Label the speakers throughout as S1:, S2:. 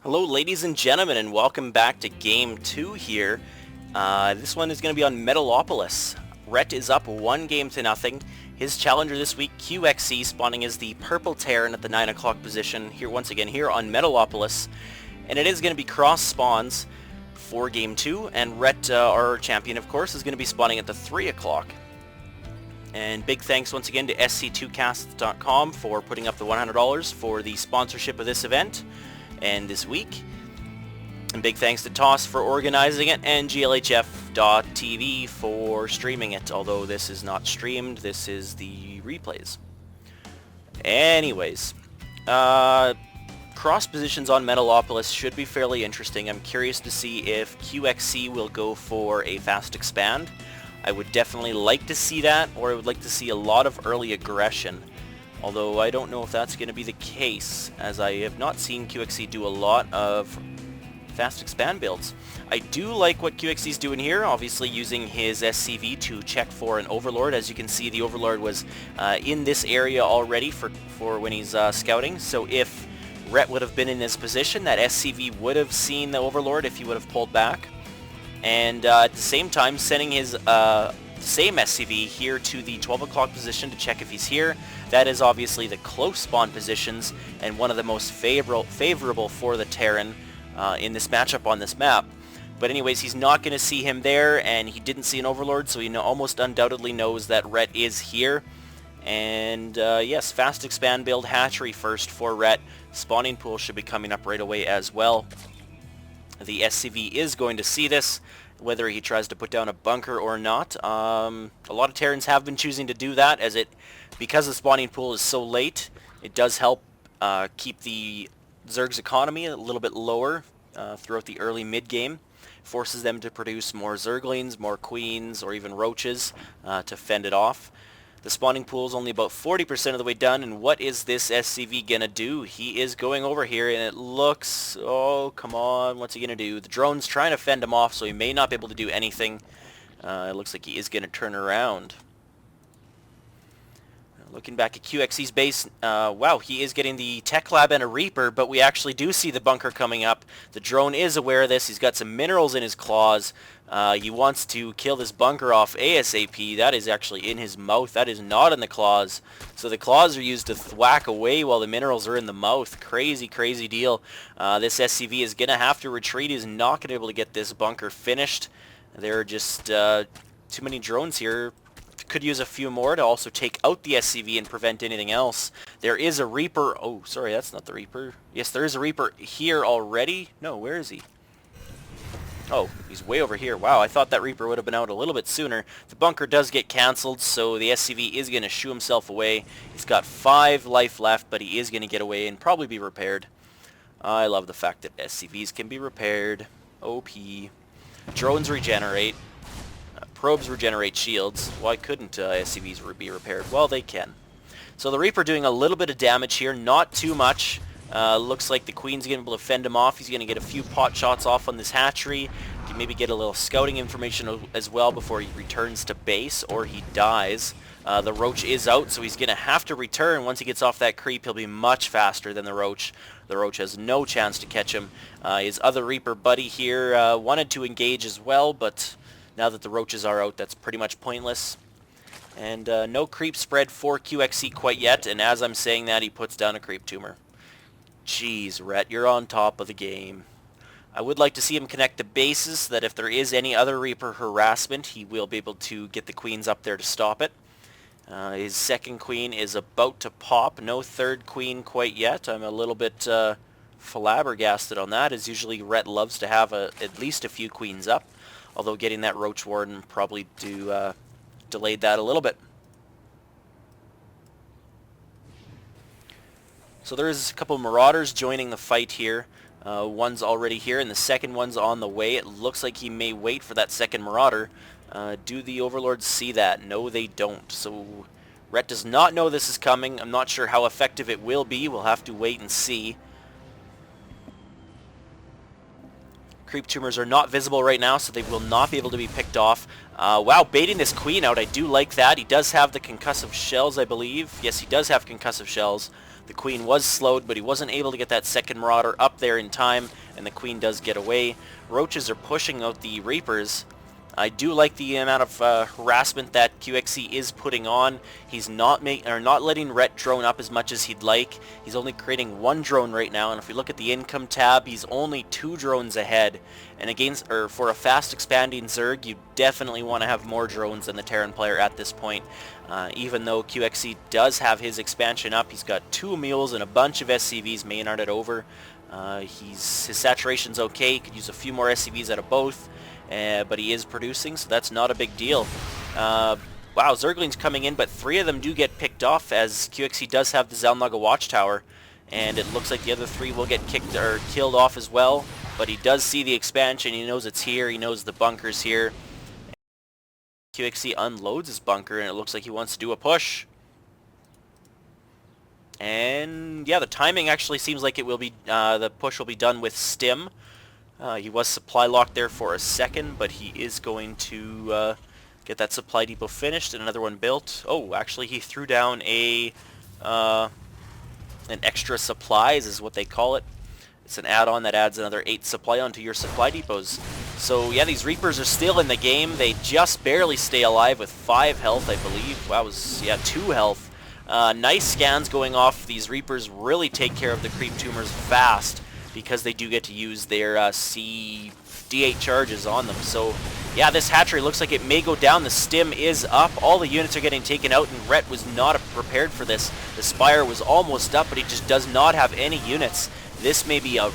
S1: Hello ladies and gentlemen, and welcome back to Game 2 here. This one is going to be on Metalopolis. Ret is up 1-0. His challenger this week, QXC, spawning as the purple Terran at the 9 o'clock position, here once again here on Metalopolis. And it is going to be cross spawns for Game 2, and Ret, our champion of course, is going to be spawning at the 3 o'clock. And big thanks once again to SC2Cast.com for putting up the $100 for the sponsorship of this event and this week. And big thanks to TOS for organizing it, and GLHF.TV for streaming it, although this is not streamed, this is the replays. Anyways, cross positions on Metalopolis should be fairly interesting. I'm curious to see if QXC will go for a fast expand. I would definitely like to see that, or I would like to see a lot of early aggression. Although I don't know if that's going to be the case, as I have not seen QXC do a lot of fast expand builds. I do like what QXC is doing here, obviously using his SCV to check for an Overlord. As you can see, the Overlord was in this area already for when he's scouting. So if Ret would have been in this position, that SCV would have seen the Overlord if he would have pulled back. And at the same time, sending his same SCV here to the 12 o'clock position to check if he's here. That is obviously the close spawn positions and one of the most favorable for the Terran in this matchup on this map. But anyways, he's not going to see him there, and he didn't see an Overlord, so he almost undoubtedly knows that Ret is here. And yes, fast expand build, hatchery first for Ret. Spawning pool should be coming up right away as well. The SCV is going to see this, whether he tries to put down a bunker or not. A lot of Terrans have been choosing to do that, because the spawning pool is so late. It does help keep the Zerg's economy a little bit lower throughout the early mid-game. Forces them to produce more Zerglings, more Queens, or even Roaches to fend it off. The spawning pool is only about 40% of the way done, and what is this SCV gonna do? He is going over here, and it looks... oh, come on, what's he gonna do? The drone's trying to fend him off, so he may not be able to do anything. It looks like he is gonna turn around. Looking back at QXC's base, wow, he is getting the Tech Lab and a Reaper, but we actually do see the bunker coming up. The drone is aware of this. He's got some minerals in his claws. He wants to kill this bunker off ASAP. That is actually in his mouth. That is not in the claws. So the claws are used to thwack away while the minerals are in the mouth. Crazy, crazy deal. This SCV is going to have to retreat. He's not going to be able to get this bunker finished. There are just too many drones here. Could use a few more to also take out the SCV and prevent anything else. There is a Reaper. Oh, sorry, that's not the Reaper. Yes, there is a Reaper here already. No, where is he? Oh, he's way over here. Wow, I thought that Reaper would have been out a little bit sooner. The bunker does get cancelled, so the SCV is going to shoo himself away. He's got 5 life left, but he is going to get away and probably be repaired. I love the fact that SCVs can be repaired. OP. Drones regenerate. Probes regenerate shields. Why couldn't SCVs be repaired? Well, they can. So the Reaper doing a little bit of damage here, not too much. Looks like the Queen's going to be able to fend him off. He's going to get a few pot shots off on this hatchery. Can maybe get a little scouting information as well before he returns to base, or he dies. The Roach is out, so he's going to have to return. Once he gets off that creep, he'll be much faster than the Roach. The Roach has no chance to catch him. His other Reaper buddy here wanted to engage as well, but now that the Roaches are out, that's pretty much pointless. And no creep spread for QXC quite yet, and as I'm saying that, he puts down a creep tumor. Jeez, Ret, you're on top of the game. I would like to see him connect the bases, so that if there is any other Reaper harassment, he will be able to get the Queens up there to stop it. His second Queen is about to pop. No third Queen quite yet. I'm a little bit flabbergasted on that, as usually Ret loves to have at least a few Queens up. Although getting that Roach Warden probably delayed that a little bit. So there's a couple of Marauders joining the fight here. One's already here, and the second one's on the way. It looks like he may wait for that second Marauder. Do the Overlords see that? No, they don't. So Ret does not know this is coming. I'm not sure how effective it will be. We'll have to wait and see. creep tumors are not visible right now, so they will not be able to be picked off. Wow, baiting this queen out, I do like that. He does have the concussive shells, I believe. Yes, he does have concussive shells. The queen was slowed, but he wasn't able to get that second marauder up there in time, and the queen does get away. Roaches are pushing out the reapers. I do like the amount of harassment that QXC is putting on. He's not letting Ret drone up as much as he'd like. He's only creating one drone right now, and if we look at the income tab, he's only 2 drones ahead. And for a fast expanding Zerg, you definitely want to have more drones than the Terran player at this point. Even though QXC does have his expansion up, he's got 2 mules and a bunch of SCVs Maynarded over. His saturation's okay. He could use a few more SCVs out of both. But he is producing, so that's not a big deal. Wow, Zerglings coming in, but 3 of them do get picked off, as QXC does have the Zalnaga Watchtower, and it looks like the other 3 will get kicked or killed off as well. But he does see the expansion, he knows it's here, he knows the bunker's here. QXC unloads his bunker, and it looks like he wants to do a push. And yeah, the timing actually seems like it will be, the push will be done with Stim. He was supply locked there for a second, but he is going to get that supply depot finished and another one built. Oh, actually he threw down an extra supplies is what they call it. It's an add-on that adds another 8 supply onto your supply depots. So yeah, these Reapers are still in the game. They just barely stay alive with 5 health, I believe. Wow, yeah, 2 health. Nice scans going off. These Reapers really take care of the creep tumors fast, because they do get to use their D8 charges on them. So yeah, this hatchery looks like it may go down. The stim is up. All the units are getting taken out, and Ret was not prepared for this. The Spire was almost up, but he just does not have any units. This may be a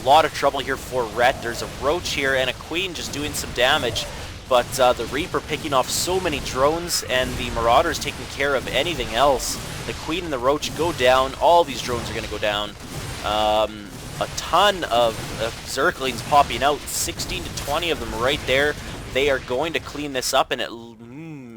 S1: lot of trouble here for Ret. There's a Roach here and a Queen just doing some damage, but the Reaper picking off so many drones, and the Marauders taking care of anything else. The Queen and the Roach go down. All these drones are going to go down. A ton of Zerglings popping out, 16 to 20 of them right there. They are going to clean this up, and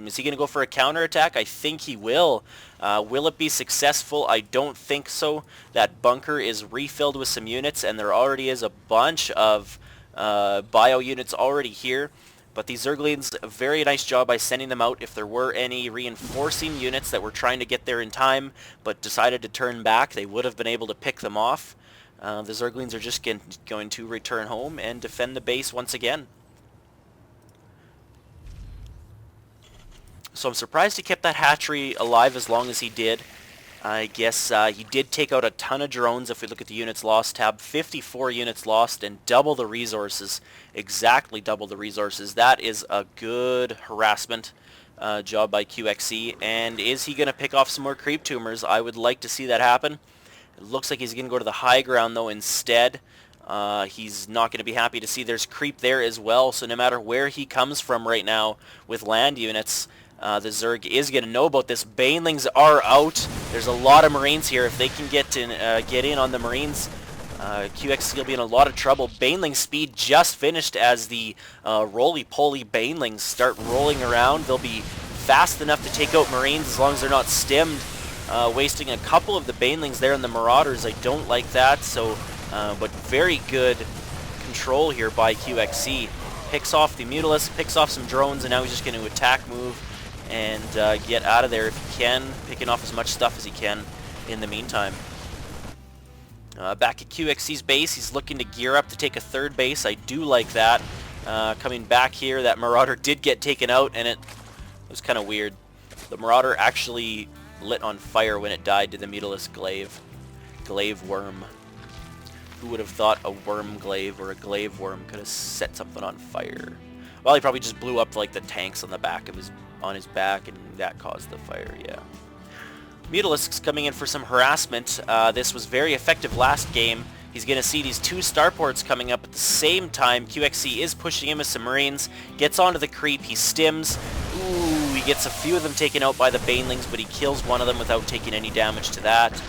S1: is he going to go for a counterattack? I think he will. Will it be successful? I don't think so. That bunker is refilled with some units, and there already is a bunch of bio units already here. But these Zerglings, a very nice job by sending them out. If there were any reinforcing units that were trying to get there in time but decided to turn back, they would have been able to pick them off. The Zerglings are just going to return home and defend the base once again. So I'm surprised he kept that hatchery alive as long as he did. I guess he did take out a ton of drones. If we look at the units lost tab, 54 units lost and double the resources. Exactly double the resources. That is a good harassment job by QXC. And is he going to pick off some more creep tumors? I would like to see that happen. It looks like he's going to go to the high ground, though, instead. He's not going to be happy to see there's creep there as well, so no matter where he comes from right now with land units, the Zerg is going to know about this. Banelings are out. There's a lot of Marines here. If they can get in on the Marines, QXC will be in a lot of trouble. Baneling speed just finished as the roly-poly Banelings start rolling around. They'll be fast enough to take out Marines as long as they're not stimmed. Wasting a couple of the Banelings there in the Marauders. I don't like that, so but very good control here by QXC. Picks off the Mutalisk, picks off some drones, and now he's just going to attack move and get out of there if he can, picking off as much stuff as he can in the meantime. Back at QXC's base, he's looking to gear up to take a 3rd base. I do like that. Coming back here, that Marauder did get taken out, and it was kind of weird. The Marauder actually lit on fire when it died to the Mutalisk glaive worm. Who would have thought a worm glaive or a glaive worm could have set something on fire? Well, he probably just blew up like the tanks on the back of on his back, and that caused the fire. Yeah. Mutalisk's coming in for some harassment. This was very effective last game. He's going to see these 2 starports coming up at the same time. QXC is pushing him with some Marines. Gets onto the creep. He stims. Ooh, he gets a few of them taken out by the Banelings, but he kills one of them without taking any damage to that.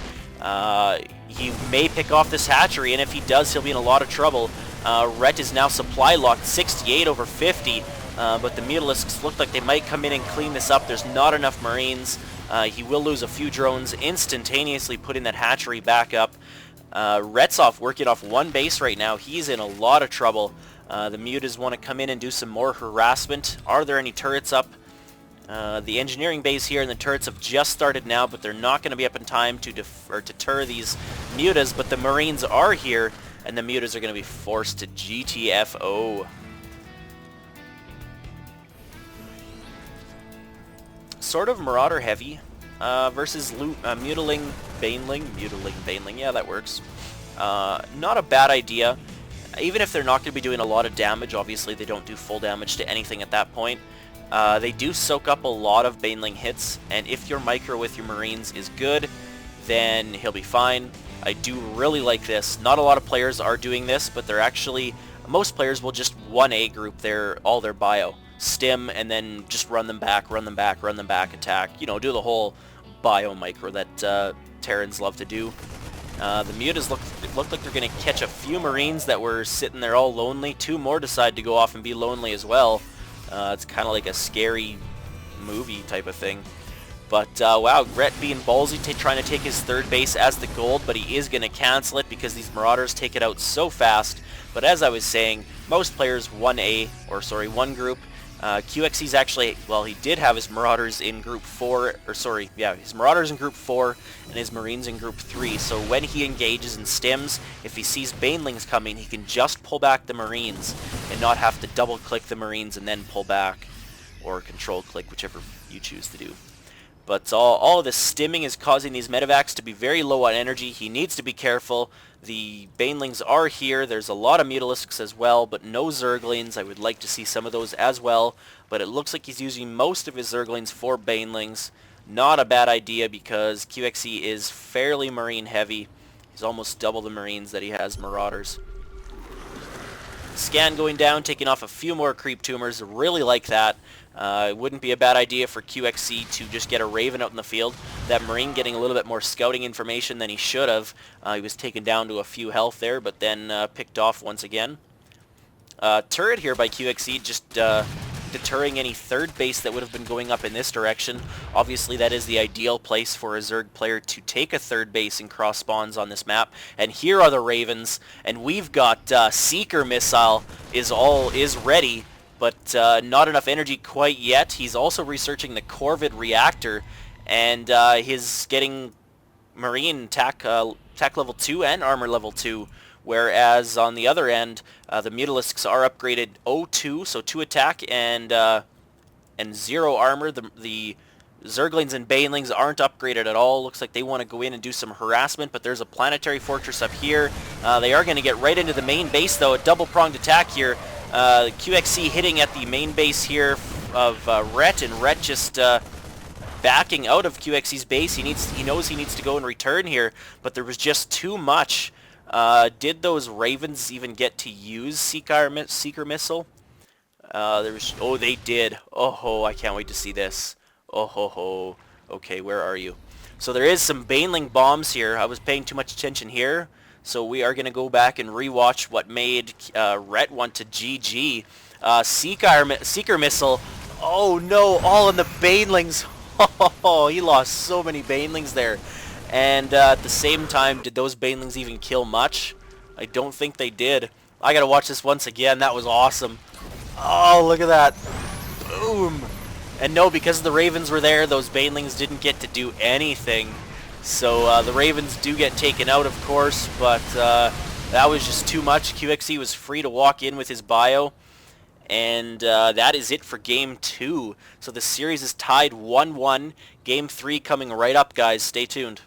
S1: He may pick off this hatchery, and if he does, he'll be in a lot of trouble. Ret is now supply locked, 68 over 50, but the Mutalisks look like they might come in and clean this up. There's not enough Marines. He will lose a few drones, instantaneously putting that hatchery back up. Ret's working off 1 base right now. He's in a lot of trouble. The mutas want to come in and do some more harassment. Are there any turrets up? The engineering base here and the turrets have just started now, but they're not going to be up in time to deter these mutas, but the Marines are here, and the mutas are going to be forced to GTFO. Sort of Marauder heavy versus Mutiling Baneling, yeah, that works. Not a bad idea. Even if they're not going to be doing a lot of damage, obviously they don't do full damage to anything at that point. They do soak up a lot of Baneling hits, and if your micro with your Marines is good, then he'll be fine. I do really like this. Not a lot of players are doing this, but they're actually, most players will just 1A group all their bio. Stim, and then just run them back, attack. You know, do the whole bio micro that Terrans love to do. The mutas look like they're going to catch a few Marines that were sitting there all lonely. 2 more decide to go off and be lonely as well. It's kind of like a scary movie type of thing. But wow, Ret being ballsy, trying to take his 3rd base as the gold, but he is going to cancel it because these Marauders take it out so fast. But as I was saying, most players 1 group. QXC's actually, well, he did have his Marauders in Group 4, his Marauders in Group 4 and his Marines in Group 3, so when he engages and stims, if he sees Banelings coming, he can just pull back the Marines and not have to double-click the Marines and then pull back, or control-click, whichever you choose to do. But all of this stimming is causing these medevacs to be very low on energy. He needs to be careful. The Banelings are here. There's a lot of Mutalisks as well, but no Zerglings. I would like to see some of those as well. But it looks like he's using most of his Zerglings for Banelings. Not a bad idea because QXC is fairly Marine heavy. He's almost double the Marines that he has Marauders. Scan going down, taking off a few more creep tumors. Really like that. It wouldn't be a bad idea for QXC to just get a Raven out in the field. That Marine getting a little bit more scouting information than he should have. He was taken down to a few health there, but then picked off once again. Turret here by QXC, just deterring any 3rd base that would have been going up in this direction. Obviously that is the ideal place for a Zerg player to take a 3rd base and cross spawns on this map. And here are the Ravens, and we've got Seeker Missile is ready, but not enough energy quite yet. He's also researching the Corvid reactor, and he's getting Marine attack level 2 and armor level 2, whereas on the other end, the Mutalisks are upgraded 0-2, so 2 attack and 0 armor. The Zerglings and Banelings aren't upgraded at all. Looks like they want to go in and do some harassment, but there's a planetary fortress up here. They are going to get right into the main base, though. A double-pronged attack here. QXC hitting at the main base here of Ret, and Ret just backing out of QXC's base. He knows he needs to go and return here, but there was just too much. Did those Ravens even get to use Seeker Missile? Oh, they did. Oh ho, I can't wait to see this. Oh ho ho. Okay, where are you? So there is some Baneling bombs here. I was paying too much attention here. So we are going to go back and rewatch what made Ret want to GG. Seeker Missile. Oh no, all in the Banelings. Oh, he lost so many Banelings there. And at the same time, did those Banelings even kill much? I don't think they did. I gotta watch this once again. That was awesome. Oh, look at that. Boom. And no, because the Ravens were there, those Banelings didn't get to do anything. So the Ravens do get taken out, of course, but that was just too much. QXC was free to walk in with his bio. And that is it for Game 2. So the series is tied 1-1. Game 3 coming right up, guys. Stay tuned.